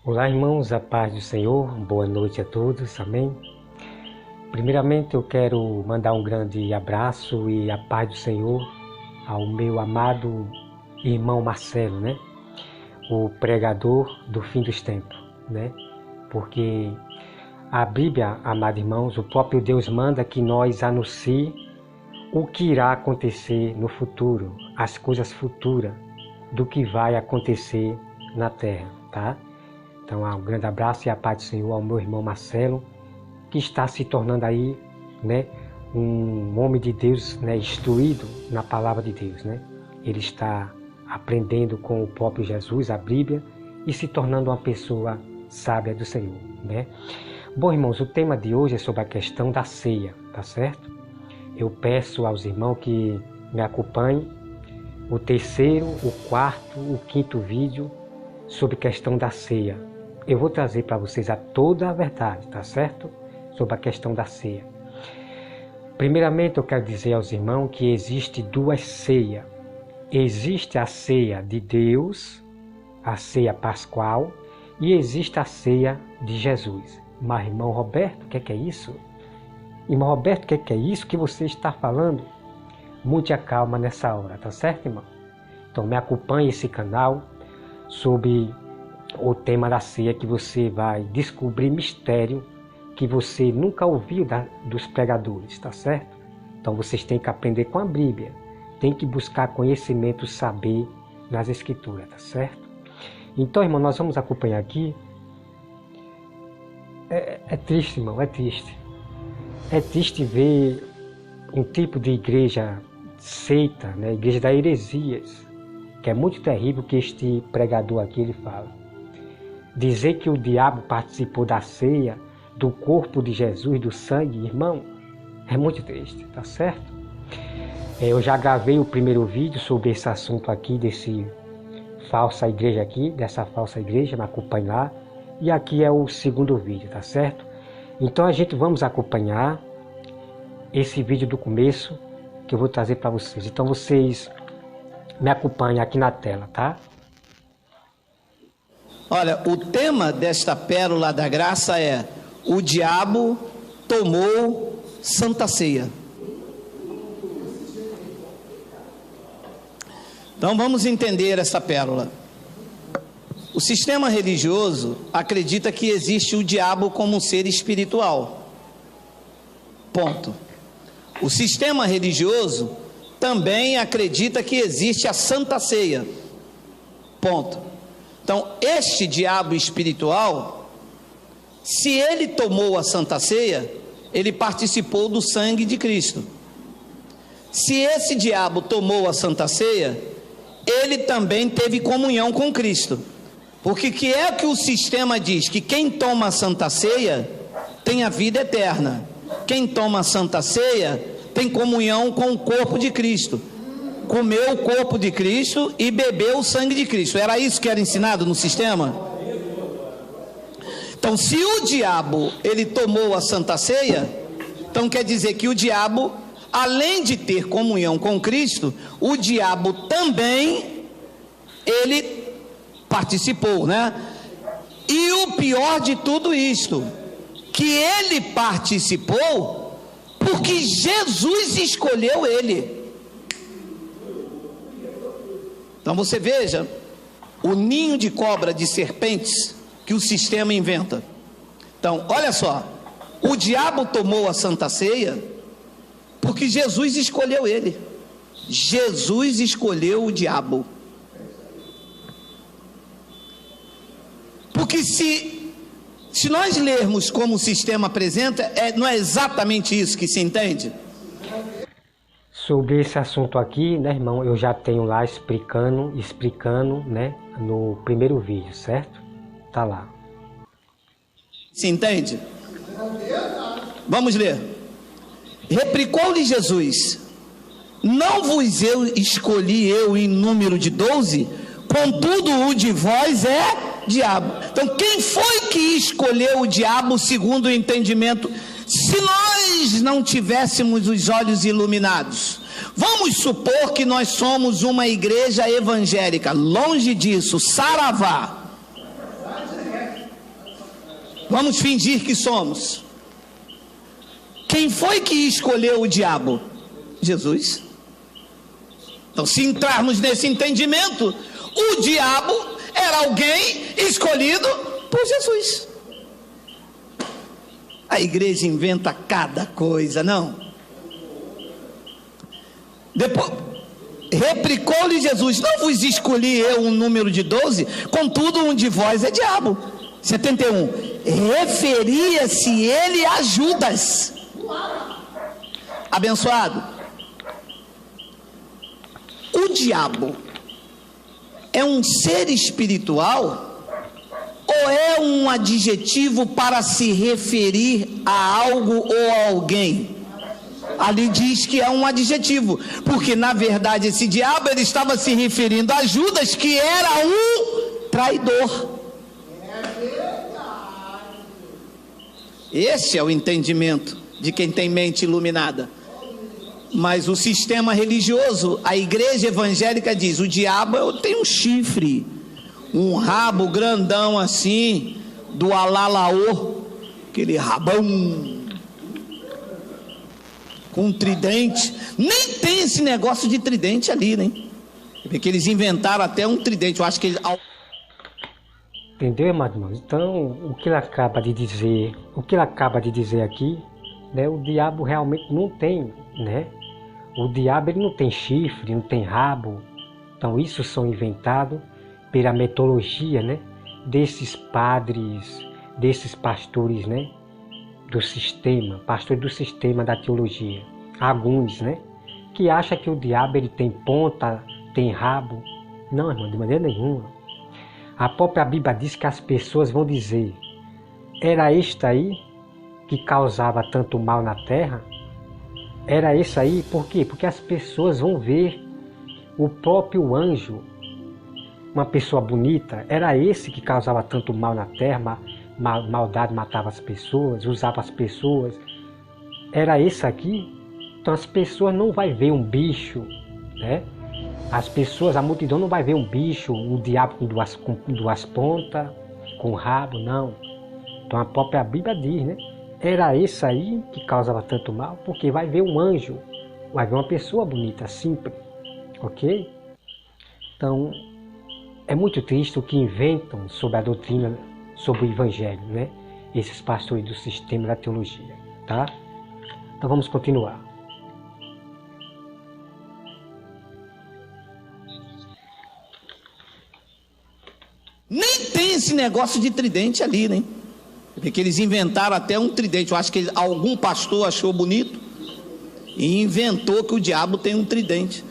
Olá, irmãos, a paz do Senhor, boa noite a todos, amém? Primeiramente eu quero mandar um grande abraço e a paz do Senhor ao meu amado irmão Marcelo, né? O pregador do fim dos tempos, né? Porque a Bíblia, amados irmãos, o próprio Deus manda que nós anuncie o que irá acontecer no futuro, as coisas futuras do que vai acontecer na terra, tá? Então, um grande abraço e a paz do Senhor ao meu irmão Marcelo, que está se tornando aí, né, um homem de Deus, né, instruído na palavra de Deus, né? Ele está aprendendo com o próprio Jesus, a Bíblia, e se tornando uma pessoa sábia do Senhor, né? Bom, irmãos, o tema de hoje é sobre a questão da ceia, tá certo? Eu peço aos irmãos que me acompanhem o terceiro, o quarto, o quinto vídeo sobre a questão da ceia. Eu vou trazer para vocês toda a verdade, tá certo? Sobre a questão da ceia. Primeiramente, eu quero dizer aos irmãos que existe duas ceias. Existe a ceia de Deus, a ceia pascual, e existe a ceia de Jesus. Mas, irmão Roberto, o que é isso? Irmão Roberto, o que é isso que você está falando? Muita calma nessa hora, tá certo, irmão? Então, me acompanhe esse canal sobre o tema da ceia, que você vai descobrir mistério que você nunca ouviu dos pregadores, tá certo? Então, vocês têm que aprender com a Bíblia. Tem que buscar conhecimento, saber nas Escrituras, tá certo? Então, irmão, nós vamos acompanhar aqui. É triste, irmão, é triste. É triste ver um tipo de igreja seita, né? Igreja da heresias, que é muito terrível que este pregador aqui ele fala. Dizer que o diabo participou da ceia, do corpo de Jesus, do sangue, irmão, é muito triste, tá certo? Eu já gravei o primeiro vídeo sobre esse assunto aqui, dessa falsa igreja, me acompanhe lá. E aqui é o segundo vídeo, tá certo? Então a gente vamos acompanhar esse vídeo do começo que eu vou trazer para vocês. Então vocês me acompanhem aqui na tela, tá? Olha, o tema desta pérola da graça é: o diabo tomou Santa Ceia. Então vamos entender essa pérola. O sistema religioso acredita que existe o diabo como um ser espiritual. Ponto. O sistema religioso também acredita que existe a Santa Ceia. Ponto. Então, este diabo espiritual, se ele tomou a Santa Ceia, ele participou do sangue de Cristo. Se esse diabo tomou a Santa Ceia, ele também teve comunhão com Cristo. Porque que é que o sistema diz? Que quem toma a Santa Ceia tem a vida eterna. Quem toma a Santa Ceia tem comunhão com o corpo de Cristo. Comeu o corpo de Cristo e bebeu o sangue de Cristo. Era isso que era ensinado no sistema? Então, se o diabo, ele tomou a Santa Ceia, então quer dizer que o diabo, além de ter comunhão com Cristo, o diabo também, ele participou, né? E o pior de tudo isto, que ele participou porque Jesus escolheu ele. Então você veja o ninho de cobra, de serpentes que o sistema inventa. Então, olha só, o diabo tomou a Santa Ceia porque Jesus escolheu ele. Jesus escolheu o diabo. Porque se nós lermos como o sistema apresenta, não é exatamente isso que se entende? Sobre esse assunto aqui, né, irmão, eu já tenho lá explicando, né, no primeiro vídeo, certo? Tá lá. Se entende? Vamos ler. Replicou-lhe Jesus: não vos escolhi eu em número de 12? Contudo o de vós é diabo. Então quem foi que escolheu o diabo segundo o entendimento? Se nós não tivéssemos os olhos iluminados, vamos supor que nós somos uma igreja evangélica, longe disso, saravá. Vamos fingir que somos. Quem foi que escolheu o diabo? Jesus. Então, se entrarmos nesse entendimento, o diabo era alguém escolhido por Jesus. A igreja inventa cada coisa, não? Depois, replicou-lhe Jesus: não vos escolhi eu um número de 12, contudo um de vós é diabo. 71. Referia-se ele a Judas. Abençoado. O diabo é um ser espiritual ou é um adjetivo para se referir a algo ou a alguém? Ali diz que é um adjetivo, porque na verdade esse diabo ele estava se referindo a Judas, que era um traidor. Esse é o entendimento de quem tem mente iluminada. Mas o sistema religioso, a igreja evangélica diz: o diabo tem um chifre, um rabo grandão assim, do alalaô, aquele rabão, com um tridente. Nem tem esse negócio de tridente ali, né? Porque eles inventaram até um tridente. Eu acho que eles... Entendeu, irmão? Então, o que ele acaba de dizer aqui, né? O diabo realmente não tem, né? O diabo ele não tem chifre, não tem rabo. Então isso são inventados pela metodologia, né? Desses padres, desses pastores, né? Do sistema, pastores do sistema da teologia. Alguns, né? Que acham que o diabo ele tem ponta, tem rabo. Não, irmão, de maneira nenhuma. A própria Bíblia diz que as pessoas vão dizer: era este aí que causava tanto mal na terra? Era esse aí, por quê? Porque as pessoas vão ver o próprio anjo, uma pessoa bonita, era esse que causava tanto mal na terra, maldade, matava as pessoas, usava as pessoas, era esse aqui? Então as pessoas não vão ver um bicho, né? As pessoas, a multidão não vai ver um bicho, um diabo com duas pontas, com rabo, não. Então a própria Bíblia diz, né? Era esse aí que causava tanto mal, porque vai ver um anjo, vai ver uma pessoa bonita, simples, ok? Então, é muito triste o que inventam sobre a doutrina, sobre o evangelho, né? Esses pastores do sistema da teologia, tá? Então vamos continuar. Nem tem esse negócio de tridente ali, né? Porque eles inventaram até um tridente. Eu acho que algum pastor achou bonito e inventou que o diabo tem um tridente.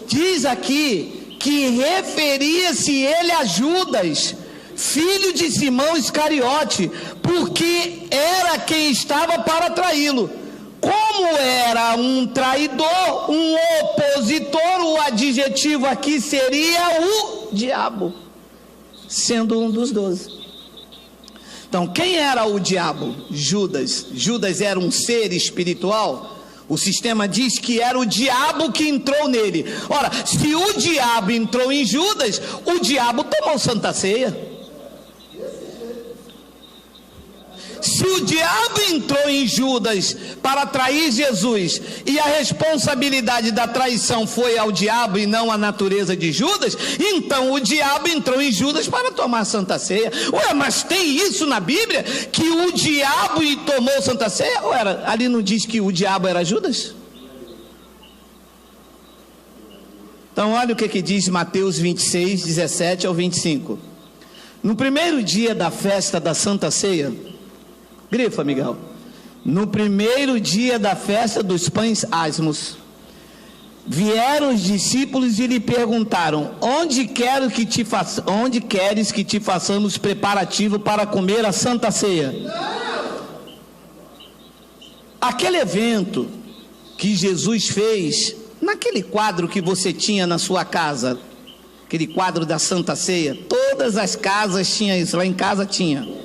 Diz aqui que referia-se ele a Judas, filho de Simão Iscariote, porque era quem estava para traí-lo. Como era um traidor, um opositor, o adjetivo aqui seria o diabo, sendo um dos 12. Então, quem era o diabo? Judas. Judas era um ser espiritual. O sistema diz que era o diabo que entrou nele. Ora, se o diabo entrou em Judas, o diabo tomou Santa Ceia. Se o diabo entrou em Judas para trair Jesus, e a responsabilidade da traição foi ao diabo e não à natureza de Judas, então o diabo entrou em Judas para tomar Santa Ceia. Ué, mas tem isso na Bíblia? Que o diabo tomou Santa Ceia? Ou era, ali não diz que o diabo era Judas? Então olha o que diz Mateus 26, 17 ao 25. No primeiro dia da festa da Santa Ceia, grifa, Miguel. No primeiro dia da festa dos pães asmos, vieram os discípulos e lhe perguntaram: onde queres que te façamos preparativo para comer a Santa Ceia? Aquele evento que Jesus fez, naquele quadro que você tinha na sua casa, aquele quadro da Santa Ceia, todas as casas tinham isso, lá em casa tinha.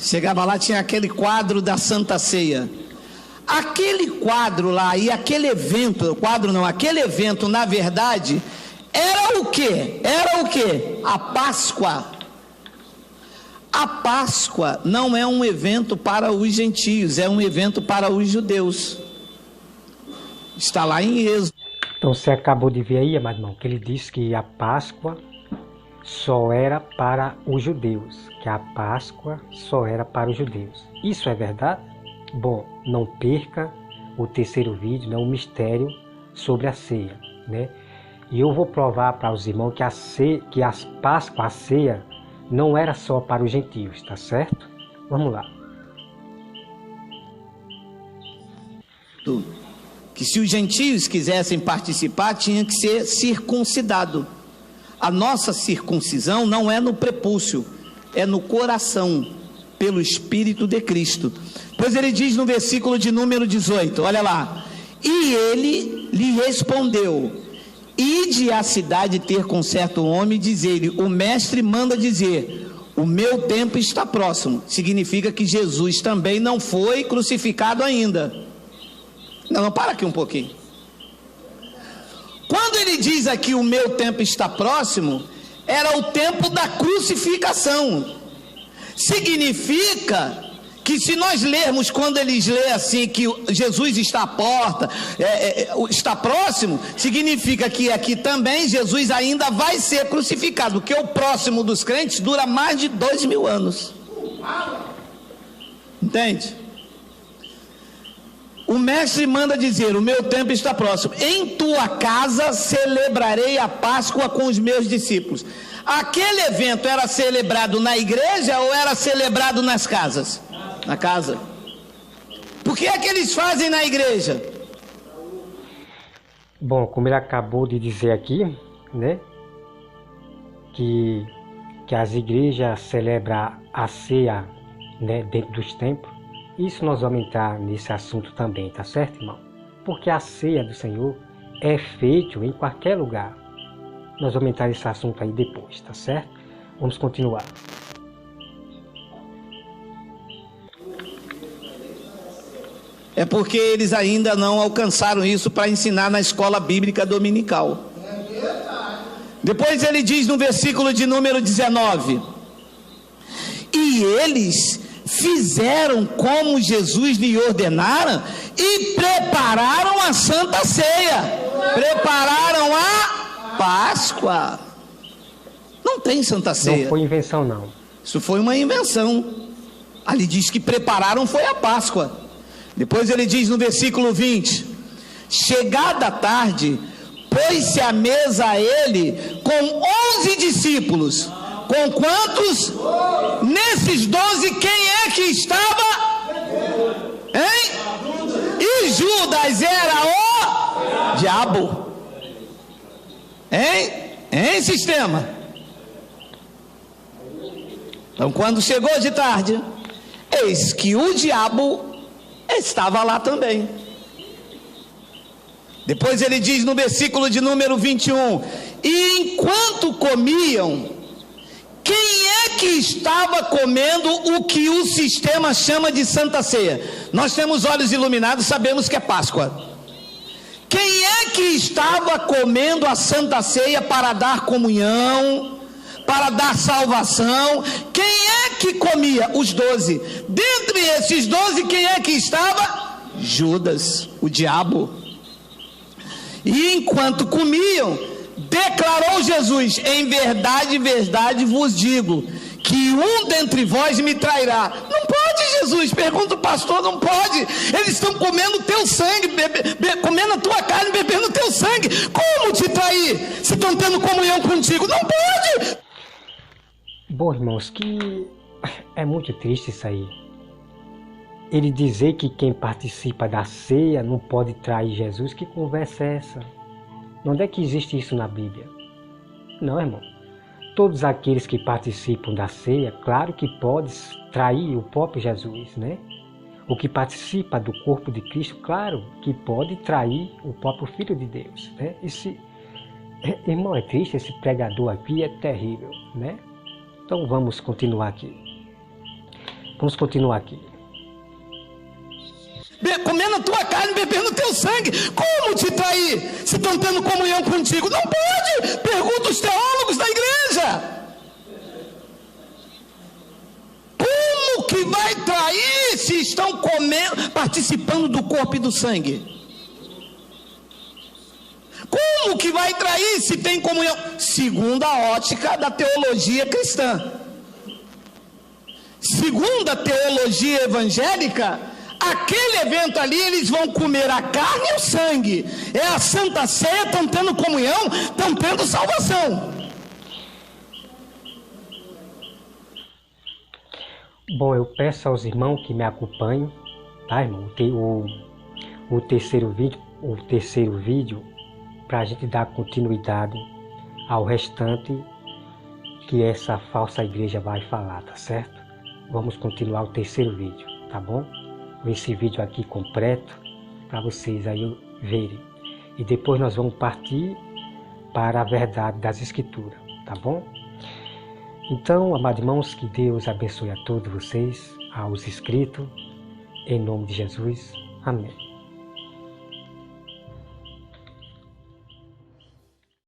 Chegava lá, tinha aquele quadro da Santa Ceia. Aquele quadro lá e aquele evento, aquele evento, na verdade, era o quê? Era o quê? A Páscoa. A Páscoa não é um evento para os gentios, é um evento para os judeus. Está lá em Êxodo. Então você acabou de ver aí, amado irmão, que ele disse que a Páscoa só era para os judeus, que a Páscoa só era para os judeus. Isso é verdade? Bom, não perca o terceiro vídeo, né, o mistério sobre a ceia, né? E eu vou provar para os irmãos que a Páscoa, a ceia, não era só para os gentios, tá certo? Vamos lá. Que se os gentios quisessem participar, tinha que ser circuncidado. A nossa circuncisão não é no prepúcio, é no coração, pelo Espírito de Cristo. Pois ele diz no versículo de número 18, olha lá. E ele lhe respondeu: ide à cidade ter com certo homem e diz-lhe, o mestre manda dizer, o meu tempo está próximo. Significa que Jesus também não foi crucificado ainda. Não, para aqui um pouquinho. Quando ele diz aqui o meu tempo está próximo, era o tempo da crucificação. Significa que se nós lermos, quando eles lêem assim, que Jesus está à porta, está próximo, significa que aqui também Jesus ainda vai ser crucificado, porque o próximo dos crentes dura mais de 2000 anos. Entende? O mestre manda dizer, o meu tempo está próximo, em tua casa celebrarei a Páscoa com os meus discípulos. Aquele evento era celebrado na igreja ou era celebrado nas casas? Na casa. Por que é que eles fazem na igreja? Bom, como ele acabou de dizer aqui, né, que as igrejas celebram a ceia, né, dentro dos templos, isso nós vamos entrar nesse assunto também, tá certo, irmão? Porque a ceia do Senhor é feita em qualquer lugar. Nós vamos entrar nesse assunto aí depois, tá certo? Vamos continuar. É porque eles ainda não alcançaram isso para ensinar na escola bíblica dominical. Depois ele diz no versículo de número 19: e eles fizeram como Jesus lhe ordenara e prepararam a Santa Ceia. Prepararam a Páscoa. Não tem Santa Ceia. Não foi invenção, não. Isso foi uma invenção. Ali diz que prepararam foi a Páscoa. Depois ele diz no versículo 20: chegada a tarde, pôs-se à mesa ele com 11 discípulos. Com quantos? Nesses 12, quem é que estava? Hein? E Judas era o diabo. Hein? Hein, sistema? Então, quando chegou de tarde, eis que o diabo estava lá também. Depois ele diz no versículo de número 21: e enquanto comiam, quem é que estava comendo o que o sistema chama de Santa Ceia? Nós temos olhos iluminados, sabemos que é Páscoa. Quem é que estava comendo a Santa Ceia para dar comunhão, para dar salvação? Quem é que comia? Os 12. Dentre esses 12, quem é que estava? Judas, o diabo. E enquanto comiam, declarou Jesus: em verdade, verdade vos digo, que um dentre vós me trairá. Não pode, Jesus, pergunta o pastor, não pode. Eles estão comendo o teu sangue, comendo a tua carne, bebendo o teu sangue. Como te trair se estão tendo comunhão contigo? Não pode. Bom, irmãos, que é muito triste isso aí. Ele dizer que quem participa da ceia não pode trair Jesus, que conversa é essa? Onde é que existe isso na Bíblia? Não, irmão. Todos aqueles que participam da ceia, claro que pode trair o próprio Jesus, né? O que participa do corpo de Cristo, claro que pode trair o próprio Filho de Deus, né? Irmão, é triste, esse pregador aqui é terrível, né? Então vamos continuar aqui. Comendo a tua carne, bebendo o teu sangue. Como te trair se estão tendo comunhão contigo? Não pode. Pergunta os teólogos da igreja. trair se estão comendo, participando do corpo e do sangue? Como que vai trair se tem comunhão? Segundo a ótica da teologia cristã. Segundo a teologia evangélica, aquele evento ali, eles vão comer a carne e o sangue. É a Santa Ceia, estão tendo comunhão, estão tendo salvação. Bom, eu peço aos irmãos que me acompanhem, tá, irmão? O terceiro vídeo, para a gente dar continuidade ao restante que essa falsa igreja vai falar, tá certo? Vamos continuar o terceiro vídeo, tá bom? Esse vídeo aqui completo, para vocês aí verem. E depois nós vamos partir para a verdade das Escrituras, tá bom? Então, amados irmãos, que Deus abençoe a todos vocês, aos inscritos, em nome de Jesus. Amém.